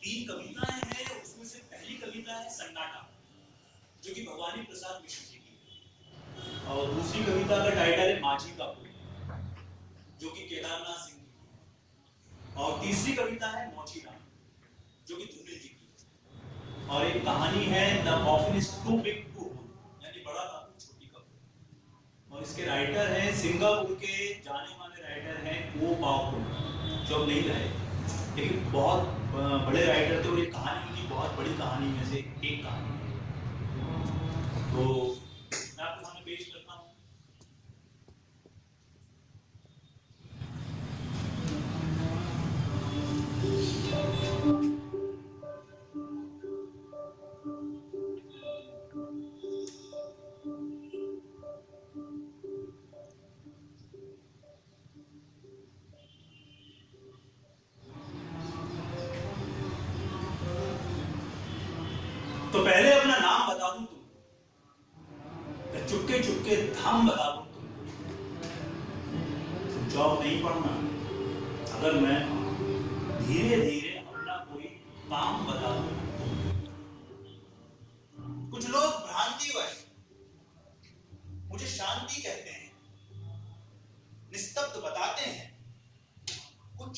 तीन कविताएं हैं, उसमें से पहली कविता है सन्नाटा, जो कि भवानी प्रसाद मिश्र जी की है, और दूसरी कविता का टाइटल है माझी का पुल, जो कि केदारनाथ सिंह जी की है, और तीसरी कविता है मोची राम, जो कि धुमिल जी की है, और एक कहानी है the coffin is too big to hold, यानी बड़ा काफी छोटी कप। और इसके राइटर हैं सिंगापुर के जाने माने राइटर हैं को पाओ, जो अब नहीं रहे, लेकिन बहुत बड़े राइटर थे, और ये कहानी उनकी बहुत बड़ी कहानी में से एक कहानी है। तो मैं आपके सामने पेश करता हूँ। तो पहले अपना नाम बता दूं तुमको, चुपके चुपके धाम बता दूं तुमको, तुम जॉब नहीं पढ़ना अगर मैं धीरे धीरे अपना कोई काम बता दूं तुमको। कुछ लोग भ्रांतिवश मुझे शांति कहते हैं, निस्तब्ध बताते हैं, कुछ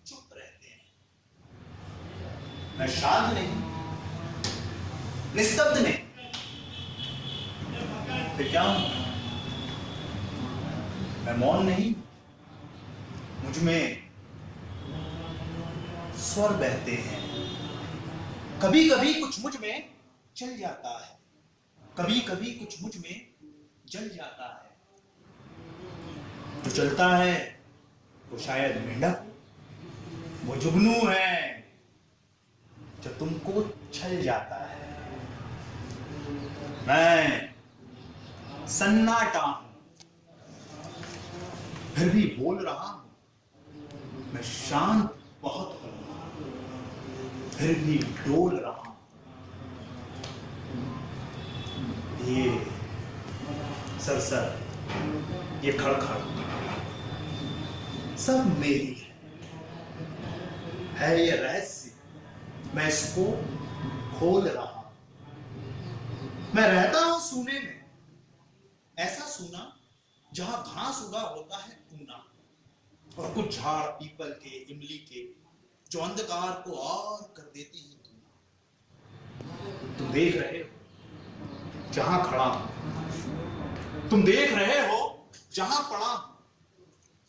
चुप रहते हैं। मैं शांत नहीं, निस्तब्ध नहीं, फिर क्या हूं? मैं मौन नहीं, मुझ में स्वर बहते हैं। कभी कभी कुछ मुझ में चल जाता है, कभी कभी कुछ मुझ में जल जाता है। जो चलता है वो शायद मेंढक, वो जुगनू है जो तुमको छल जाता है। मैं सन्नाटा हूं, फिर भी बोल रहा हूं। मैं शांत बहुत हूं, फिर भी डोल रहा हूं। ये सरसर, ये खड़खड़ सब मेरी है ये रहस्य, मैं इसको खोल रहा हूं। मैं रहता हूं सूने में, ऐसा सूना जहां घास उगा होता है ऊना, और कुछ झाड़ पीपल के, इमली के, जो अंधकार को और कर देती है धुआं। तुम देख रहे हो जहां खड़ा हूं, तुम देख रहे हो जहां पड़ा हूं।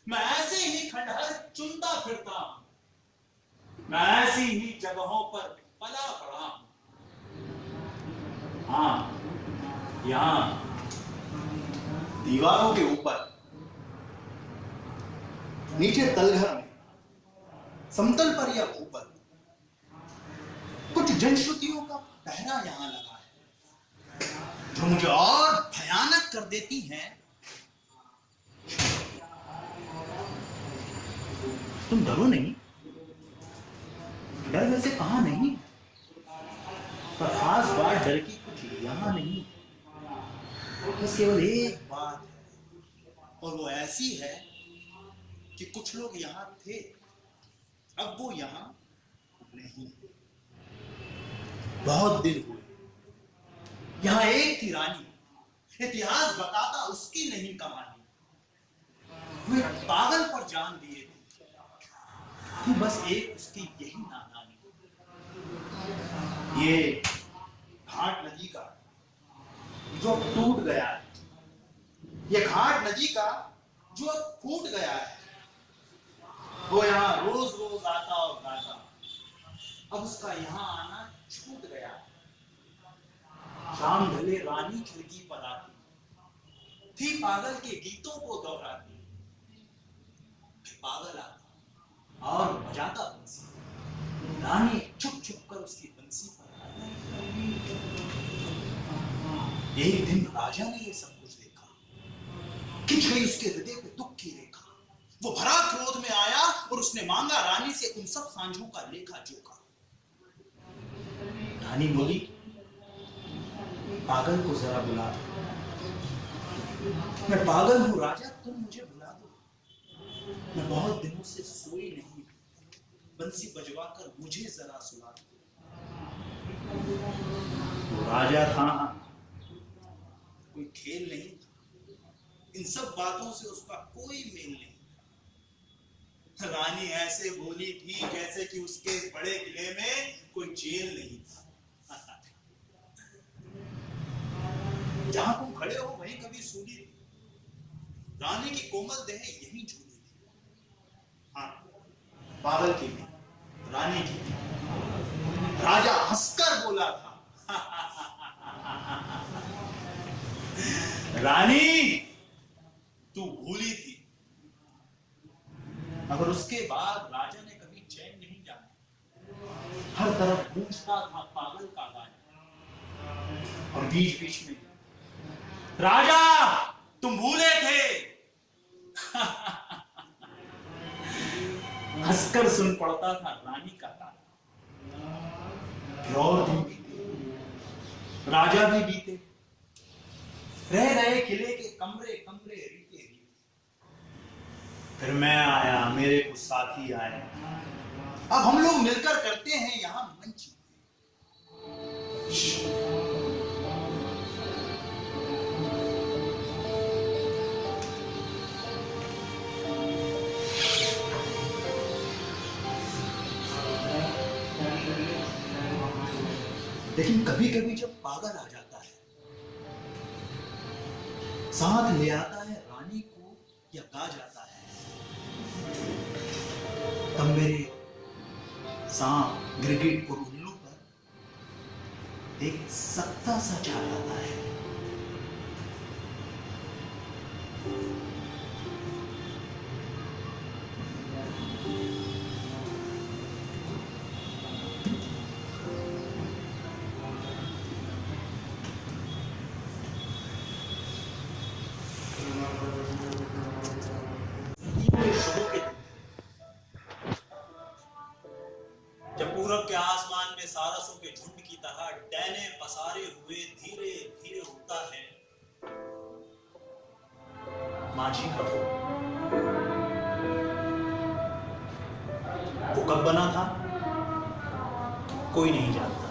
मैं ऐसे ही खंडहर चुनता फिरता हूं, मैं ऐसी ही जगहों पर पला पड़ा हूं। हाँ, यहां दीवारों के ऊपर, नीचे तलघर में, समतल पर या ऊपर, कुछ जनश्रुतियों का पहरा यहां लगा है, जो मुझे और भयानक कर देती हैं। तुम डरो नहीं, डर वैसे कहां नहीं, पर खास बात डर की कुछ यहां नहीं, बस केवल एक बात है, और वो ऐसी है कि कुछ लोग यहां थे, अब वो यहां नहीं। बहुत दिन हुए, यहां एक थी रानी, इतिहास बताता उसकी नहीं कहानी। वो एक पागल पर जान दिए थे, कि बस एक उसकी यही नादानी। ये घाट नदी का जो टूट गया है, ये घाट नदी का जो फूट गया है, वो यहाँ रोज रोज आता और गाता, अब उसका यहाँ आना छूट गया। शाम ढले रानी खिड़की पर आती थी, पागल के गीतों को दोहराती, फिर पागल आता और बजाता बंसी, रानी छुप छुप कर उसकी बंसी पर आती। एक दिन राजा ने ये सब कुछ देखा, खिंच गई उसके हृदय पे दुख की रेखा। वो भरा क्रोध में आया और उसने मांगा रानी से उन सब सांझों का लेखा जोखा। रानी बोली, पागल को जरा बुला दो, मैं पागल हूं राजा, तुम मुझे बुला दो। मैं बहुत दिनों से सोई नहीं, बंसी बजवाकर मुझे जरा सुना दो। वो राजा था, कोई खेल नहीं था। इन सब बातों से उसका कोई मेल नहीं था। रानी ऐसे बोली थी जैसे कि उसके बड़े किले में कोई जेल नहीं था। जहां तुम खड़े हो वहीं कभी सूली थी। रानी की कोमल देह यहीं झूली थी। हाँ, पागल की थी, रानी की थी। राजा हंसकर बोला था, रानी तू भूली थी। मगर उसके बाद राजा ने कभी चैन नहीं जाना। हर तरफ पूछता था पागल का गाना। और बीच बीच में, राजा तुम भूले थे। हंसकर सुन पड़ता था रानी का गाना। और दिन बीते, राजा भी बीते, रह गए किले के कमरे कमरे रीते रीते। फिर मैं आया, मेरे कुछ साथी आए। अब हम लोग मिलकर करते हैं यहां मंच। लेकिन कभी कभी जब पागल आ जाता है, साथ ले आता है रानी को या गा जाता है, तब मेरे सांप गिरगिट और उल्लू पर एक सत्ता सा छा जाता है। जब पूरब के आसमान में सारसों के झुंड की तरह डैने पसारे हुए धीरे धीरे उड़ता है माझी का फूल। वो कब बना था कोई नहीं जानता।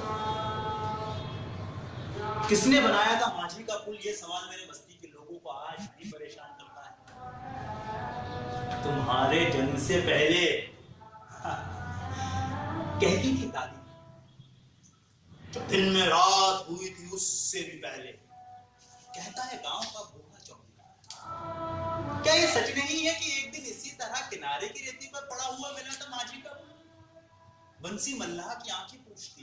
किसने बनाया था माझी का पुल, ये सवाल मेरे बस्ती के लोगों को आज भी परेशान करता है। तुम्हारे जन्म से पहले, कहती थी दादी, जब दिन में रात हुई थी उससे भी पहले। कहता है गांव का बूढ़ा चौकीदार। क्या ये सच नहीं है कि एक दिन इसी तरह किनारे की रेती पर पड़ा हुआ मिला था माझी का? बंसी मल्लाह की आंखें पूछती,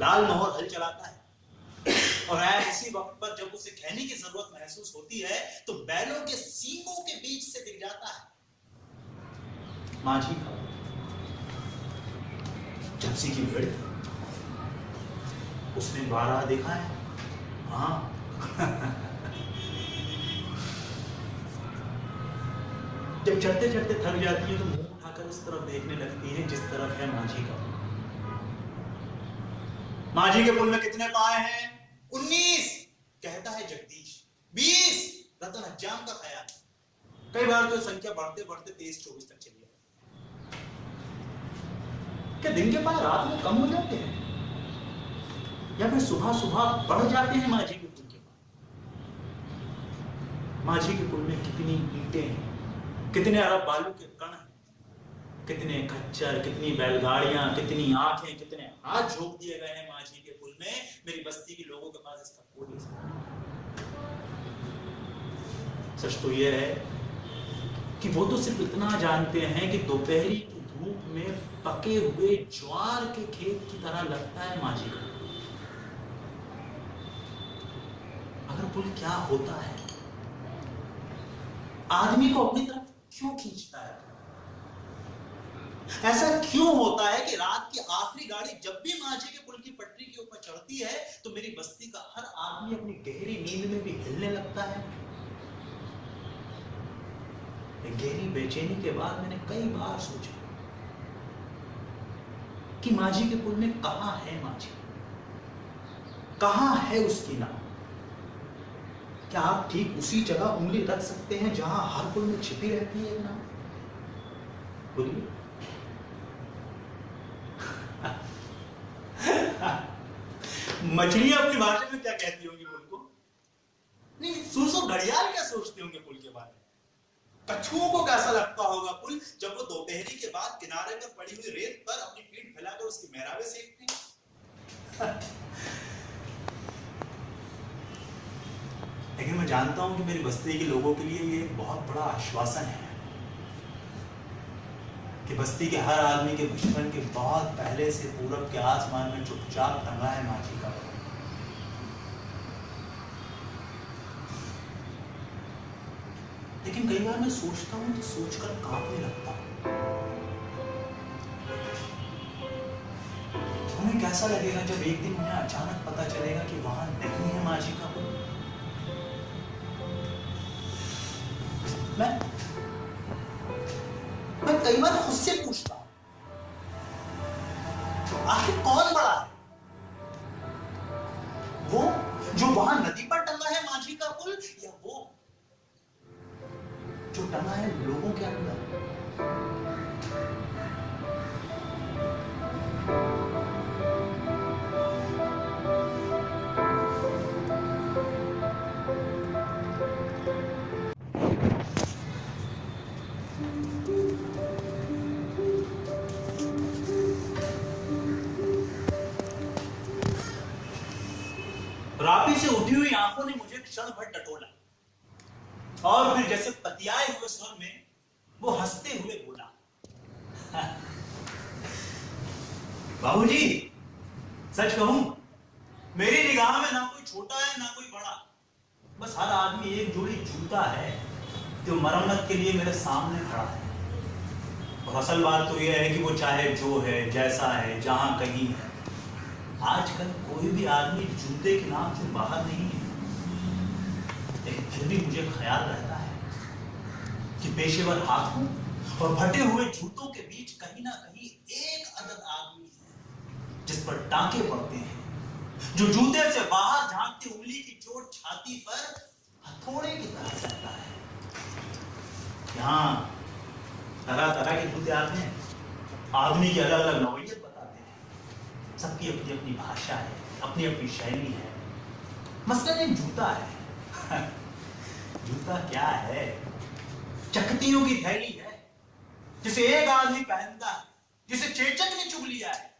लाल मोहर हल चलाता है और ऐसी वक्त पर जब उसे कहने की जरूरत महसूस होती है तो बैलों के सींगों के बीच से दिख जाता है माझी का झपसी की भेड़। उसने बारह देखा है। हाँ जब चढ़ते चढ़ते थक जाती है तो मुंह उठाकर उस तरफ देखने लगती है जिस तरफ है माझी का। माझी के पुल में कितने पाए हैं? 19 कहता है जगदीश। 20 रतन हज्जाम का ख्याल। कई बार तो संख्या बढ़ते बढ़ते 23-24 तक चली जाती। क्या दिन के बाद रात में कम हो जाते हैं या फिर सुबह सुबह बढ़ जाते हैं माझी के पुल के बाद? माझी के पुल में कितनी ईंटें हैं, कितने अरब बालू के कण हैं, कितने खच्चर, कितनी बैलगाड़ियां, कितनी आंखें, कितने हाथ झोंक दिए गए हैं माझी के पुल में। मेरी बस्ती के लोगों के पास इसका कोई सच तो यह है कि वो तो सिर्फ इतना जानते हैं कि दोपहरी की धूप में पके हुए ज्वार के खेत की तरह लगता है माझी का। अगर पुल क्या होता है, आदमी को अपनी तरफ क्यों खींचता है? ऐसा क्यों होता है कि रात की आखिरी गाड़ी जब भी माझी के पुल की पटरी के ऊपर चढ़ती है तो मेरी बस्ती का हर आदमी अपनी गहरी नींद में भी हिलने लगता है? गहरी बेचैनी के बाद मैंने कई बार सोचा कि माझी के पुल में कहां है माझी, कहां है उसकी नाव? क्या आप ठीक उसी जगह उंगली रख सकते हैं जहां हर पुल में छिपी रहती है एक नाव? बोलिए। मछलियां अपनी भाषा में क्या कहती होंगी पुल को? नहीं, सुरसुर घड़ियाल क्या सोचते होंगे पुल के बारे में? कछुओं को कैसा लगता होगा पुल जब वो दोपहरी के बाद किनारे पर पड़ी हुई रेत पर अपनी पीठ फैलाकर उसकी मेहराबें सेकते हैं? लेकिन मैं जानता हूं कि मेरी बस्ती के लोगों के लिए ये एक बहुत बड़ा आश्वासन है कि बस्ती के हर आदमी के बचपन के बहुत पहले से पूरब के आसमान में चुपचाप टंगा है माझी का पुल। लेकिन कई बार मैं सोचता हूं तो सोचकर कांपने लगता हूं। तुम्हें कैसा लगेगा जब एक दिन उन्हें अचानक पता चलेगा कि वहां नहीं है माझी का पुल? मैं कई बार खुद से पूछता हूं, आखिर कौन बड़ा है? वो जो वहां नदी पर टंगा है माझी का पुल, या वो जो टंगा है लोगों के अंदर? रापी से उठी हुई आंखों ने मुझे क्षण भर टटोला और फिर जैसे पतियाए हुए स्वर में वो हंसते हुए बोला, बाबूजी, सच कहूं, मेरी निगाह में ना कोई छोटा है ना कोई बड़ा, बस हर आदमी एक जोड़ी जूता है जो मरम्मत के लिए मेरे सामने खड़ा है। और असल बात तो यह है कि वो चाहे जो है, जैसा है, जहां कहीं है, आजकल कोई भी आदमी जूते के नाम से बाहर नहीं है। लेकिन फिर भी मुझे ख्याल रहता है कि पेशेवर हाथों और फटे हुए जूतों के बीच कहीं ना कहीं एक अदद आदमी है जिस पर टांके पड़ते हैं, जो जूते से बाहर झांकती उंगली की चोट छाती पर हथौड़े की तरह सहता है। यहाँ तरह तरह के जूते आते हैं, आदमी की अलग अलग नौइयत बताते हैं, सबकी अपनी अपनी भाषा है, अपनी अपनी शैली है। मसलन एक जूता है। जूता क्या है? चकतियों की थैली है जिसे एक आदमी पहनता है, जिसे चेचक ने चुग लिया है।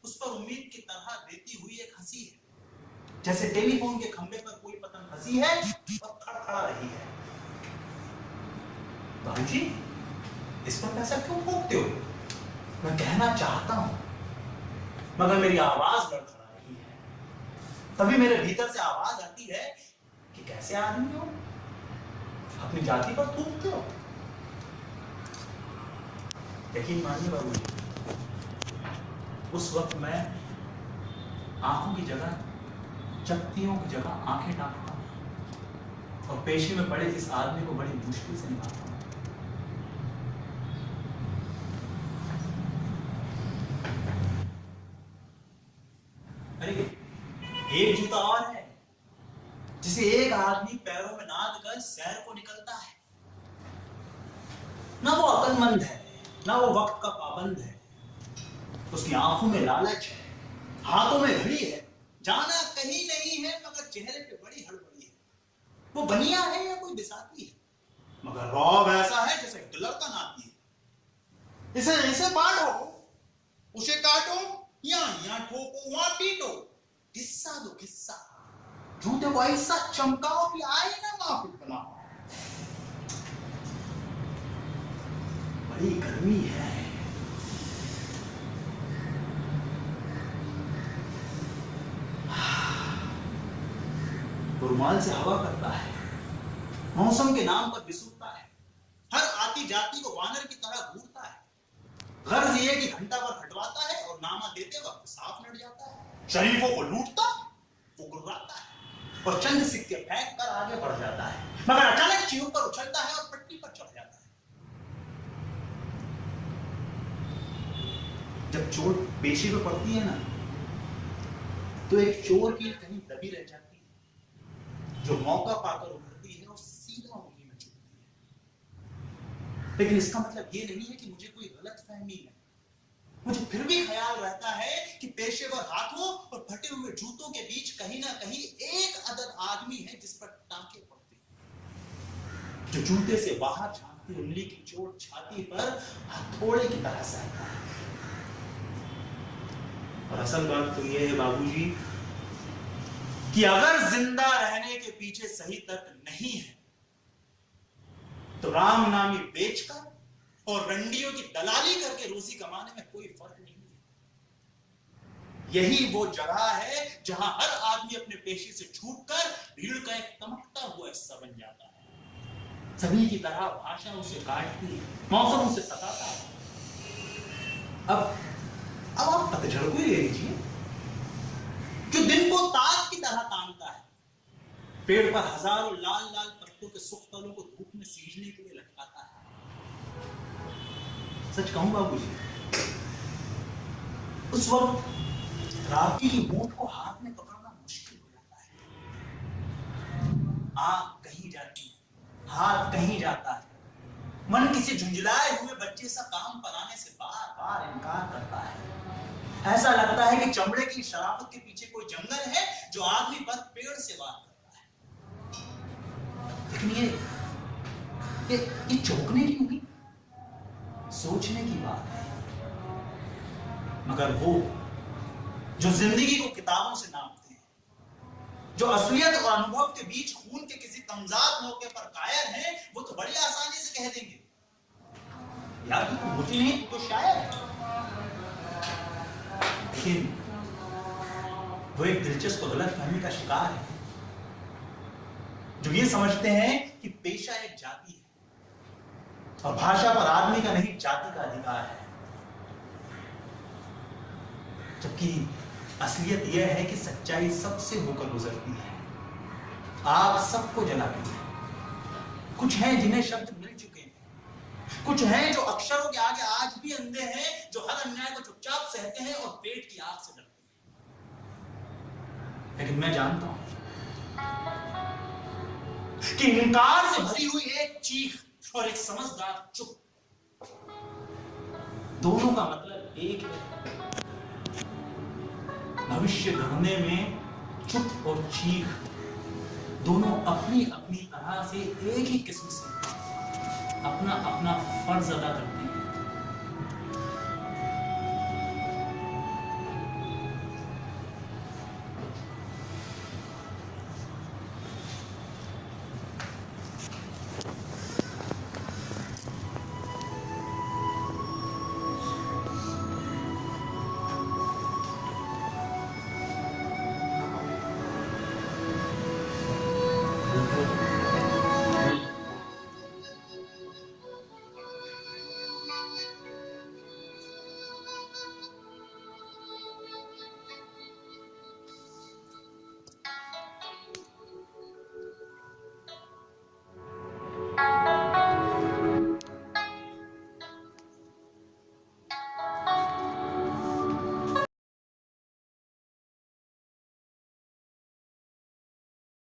उस पर उम्मीद की तरह देती हुई एक हंसी है, जैसे टेलीफोन के खंभे पर कोई पतंग हंसी है और खड़खड़ा रही है। बाबूजी, इस पर पैसा क्यों फूंकते हो? मैं कहना चाहता हूं, मगर मेरी आवाज लड़खड़ा रही है। तभी मेरे भीतर से आवाज आती है कि कैसे आदमी हो, अपनी जाति पर थूकते हो। यकीन मानिए बाबूजी, उस वक्त मैं आंखों की जगह, चकतियों की जगह आंखें टांगता हूं और पेशी में पड़े इस आदमी को बड़ी मुश्किल से निभाता हूं। अरे, एक जूता और है जिसे एक आदमी पैरों में नाद कर सैर को निकलता है। ना वो अक्लमंद है, ना वो वक्त का पाबंद है। उसकी आंखों में लालच है, हाथों में घड़ी है, जाना कहीं नहीं है मगर चेहरे पे बड़ी हड़बड़ी है। वो बनिया है या कोई बिसाती है, मगर रौब ऐसा है जैसे डॉलर का नाती है। इसे बांटो, उसे काटो, यहाँ ठोको, वहां पीटो, किस्सा दो किस्सा, जूते को ऐसा चमकाओ कि आए ना माफिल बनाओ। बड़ी गर्मी है। रुमाल से हवा करता है, मौसम के नाम पर बिसूरता है, हर आती जाती को वानर की तरह घूरता है। गर्ज ये कि घंटा भर हटवाता है और नामा देते वक्त साफ नट जाता है। शरीफों को लूटता, वो गुर्राता है और चंद सिक्के फेंक कर आगे बढ़ जाता है, मगर अचानक चीयों पर उछलता है और पट्टी पर चढ़ जाता है। जब चोट पेशी पे पड़ती है ना, तो एक चोर की कहीं दबी रह जाती है, जो मौका पाकर उभरती है और सीधा उंगली में चुभती है। लेकिन इसका मतलब ये नहीं है कि मुझे कोई गलत फहमी है। मुझे फिर भी ख्याल रहता है कि पेशेवर हाथों और फटे हुए जूतों के बीच कहीं ना कहीं एक अदद आदमी है जिस पर टांके पड़ते हैं, जो जूते से बाहर झांकती उंगली की चोट छाती पर हथौड़े की तरह सहता है। और असल बात तो यह है बाबूजी कि अगर जिंदा रहने के पीछे सही तर्क नहीं है तो राम नामी बेचकर और रंडियों की दलाली करके रोजी कमाने में कोई फर्क नहीं है। यही वो जगह है जहां हर आदमी अपने पेशे से छूटकर भीड़ का एक तमकता हुआ हिस्सा बन जाता है। सभी की तरह भाषा उसे काटती है, मौसम उसे सताता है। अब आप पतझड़ को ले लीजिए, जो दिन को ताक की तरह तानता है, पेड़ पर हजारों लाल लाल पत्तों के सुख तलों को धूप में सींचने के लिए लटकाता है। सच कहूं बाबूजी, उस वक्त राखी की मूठ को हाथ में पकड़ना मुश्किल हो जाता है। आंख कहीं जाती है, हाथ कहीं जाता है, मन किसी झुंझलाए हुए बच्चे सा काम कराने से बार बार इनकार करता है। ऐसा लगता है कि चमड़े की शराफत के पीछे कोई जंगल है जो आदमी पर पेड़ से वार करता है। लेकिन ये चौंकने की नहीं, सोचने की बात है। मगर वो जो जिंदगी को किताबों से नापते हैं, जो असलियत और अनुभव के बीच खून के किसी तमजाद मौके पर कायर हैं, वो तो बड़ी आसानी से कह देंगे यार तू तो मुझे नहीं, तू तो शायर है। लेकिन वो एक दिलचस्प गलतफहमी का शिकार है, जो ये समझते हैं कि पेशा एक जाति है और भाषा पर आदमी का नहीं जाति का अधिकार है। जबकि असलियत यह है कि सच्चाई सबसे होकर गुजरती है, आग सबको जलाती है। कुछ हैं जिन्हें शब्द मिल चुके हैं, कुछ हैं जो अक्षरों के आगे आज भी अंधे हैं, जो हर अन्याय को चुपचाप सहते हैं और पेट की आग से डरते हैं। लेकिन मैं जानता हूं कि इनकार से भरी हुई एक चीख और एक समझदार चुप, दोनों का मतलब एक है। भविष्य गढ़ने में चुप और चीख दोनों अपनी अपनी तरह से एक ही किस्म से अपना अपना फर्ज अदा करते हैं।